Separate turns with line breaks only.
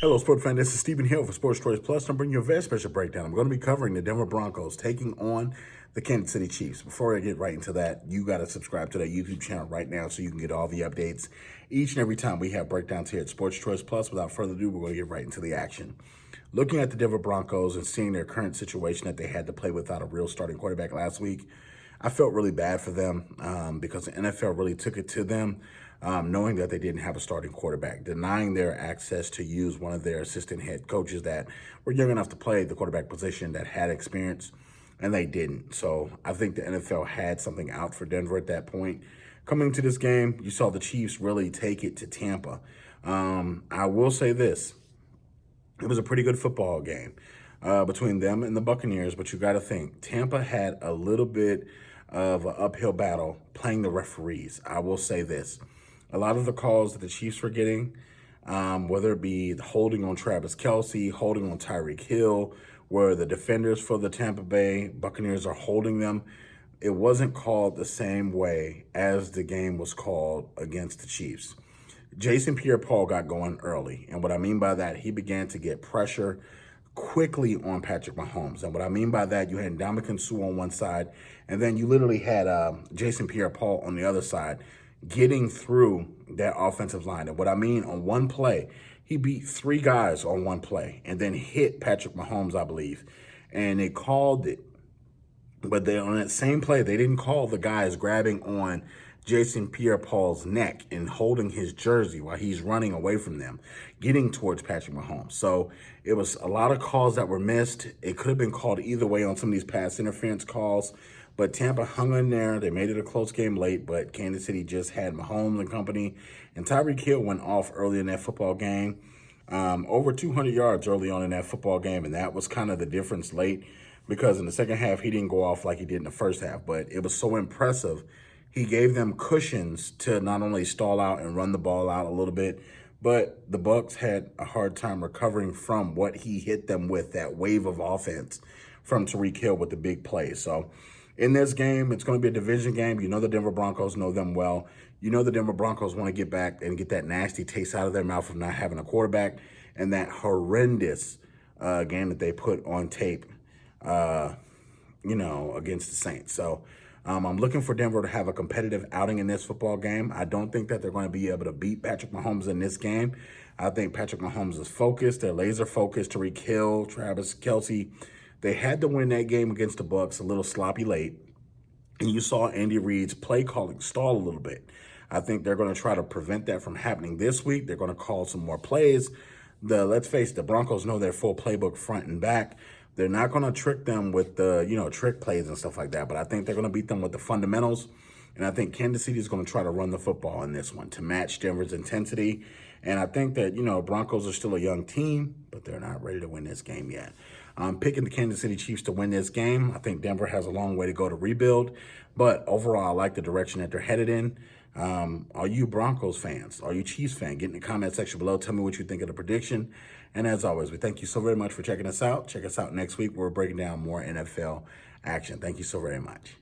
Hello, sport fan. This is Stephen Hill for Sports Choice Plus. I'm bringing you a very special breakdown. I'm going to be covering the Denver Broncos taking on the Kansas City Chiefs. Before I get right into that, you got to subscribe to that YouTube channel right now so you can get all the updates each and every time we have breakdowns here at Sports Choice Plus. Without further ado, we're going to get right into the action. Looking at the Denver Broncos and seeing their current situation that they had to play without a real starting quarterback last week, I felt really bad for them because the NFL really took it to them, knowing that they didn't have a starting quarterback, denying their access to use one of their assistant head coaches that were young enough to play the quarterback position that had experience, and they didn't. So I think the NFL had something out for Denver at that point. Coming to this game, you saw the Chiefs really take it to Tampa. I will say this. It was a pretty good football game between them and the Buccaneers, but you got to think, Tampa had a little bit of an uphill battle playing the referees. I will say this. A lot of the calls that the Chiefs were getting, whether it be holding on Travis Kelce, holding on Tyreek Hill, where the defenders for the Tampa Bay Buccaneers are holding them, it wasn't called the same way as the game was called against the Chiefs. Jason Pierre-Paul got going early, and what I mean by that, he began to get pressure quickly on Patrick Mahomes. And what I mean by that, you had Ndamukong Suh on one side, and then you literally had Jason Pierre-Paul on the other side getting through that offensive line. And what I mean, on one play, he beat 3 guys on one play and then hit Patrick Mahomes, I believe, and they called it. But they, on that same play, they didn't call the guys grabbing on Jason Pierre-Paul's neck and holding his jersey while he's running away from them, getting towards Patrick Mahomes. So it was a lot of calls that were missed. It could have been called either way on some of these pass interference calls, but Tampa hung in there. They made it a close game late, but Kansas City just had Mahomes and company, and Tyreek Hill went off early in that football game. Over 200 yards early on in that football game, and that was kind of the difference late, because in the second half, he didn't go off like he did in the first half, but it was so impressive. He gave them cushions to not only stall out and run the ball out a little bit, but the Bucs had a hard time recovering from what he hit them with, that wave of offense from Tyreek Hill with the big plays. So in this game, it's going to be a division game. You know the Denver Broncos know them well. You know the Denver Broncos want to get back and get that nasty taste out of their mouth of not having a quarterback and that horrendous game that they put on tape, against the Saints. So I'm looking for Denver to have a competitive outing in this football game. I don't think that they're going to be able to beat Patrick Mahomes in this game. I think Patrick Mahomes is focused. They're laser focused. Tyreek Hill, Travis Kelce. They had to win that game against the Bucs a little sloppy late. And you saw Andy Reid's play calling stall a little bit. I think they're going to try to prevent that from happening this week. They're going to call some more plays. Let's face it, the Broncos know their full playbook front and back. They're not going to trick them with the, trick plays and stuff like that. But I think they're going to beat them with the fundamentals. And I think Kansas City is going to try to run the football in this one to match Denver's intensity. And I think that, Broncos are still a young team, but they're not ready to win this game yet. I'm picking the Kansas City Chiefs to win this game. I think Denver has a long way to go to rebuild. But overall, I like the direction that they're headed in. Are you Broncos fans? Are you Chiefs fans? Get in the comment section below. Tell me what you think of the prediction. And as always, we thank you so very much for checking us out. Check us out next week. We're breaking down more NFL action. Thank you so very much.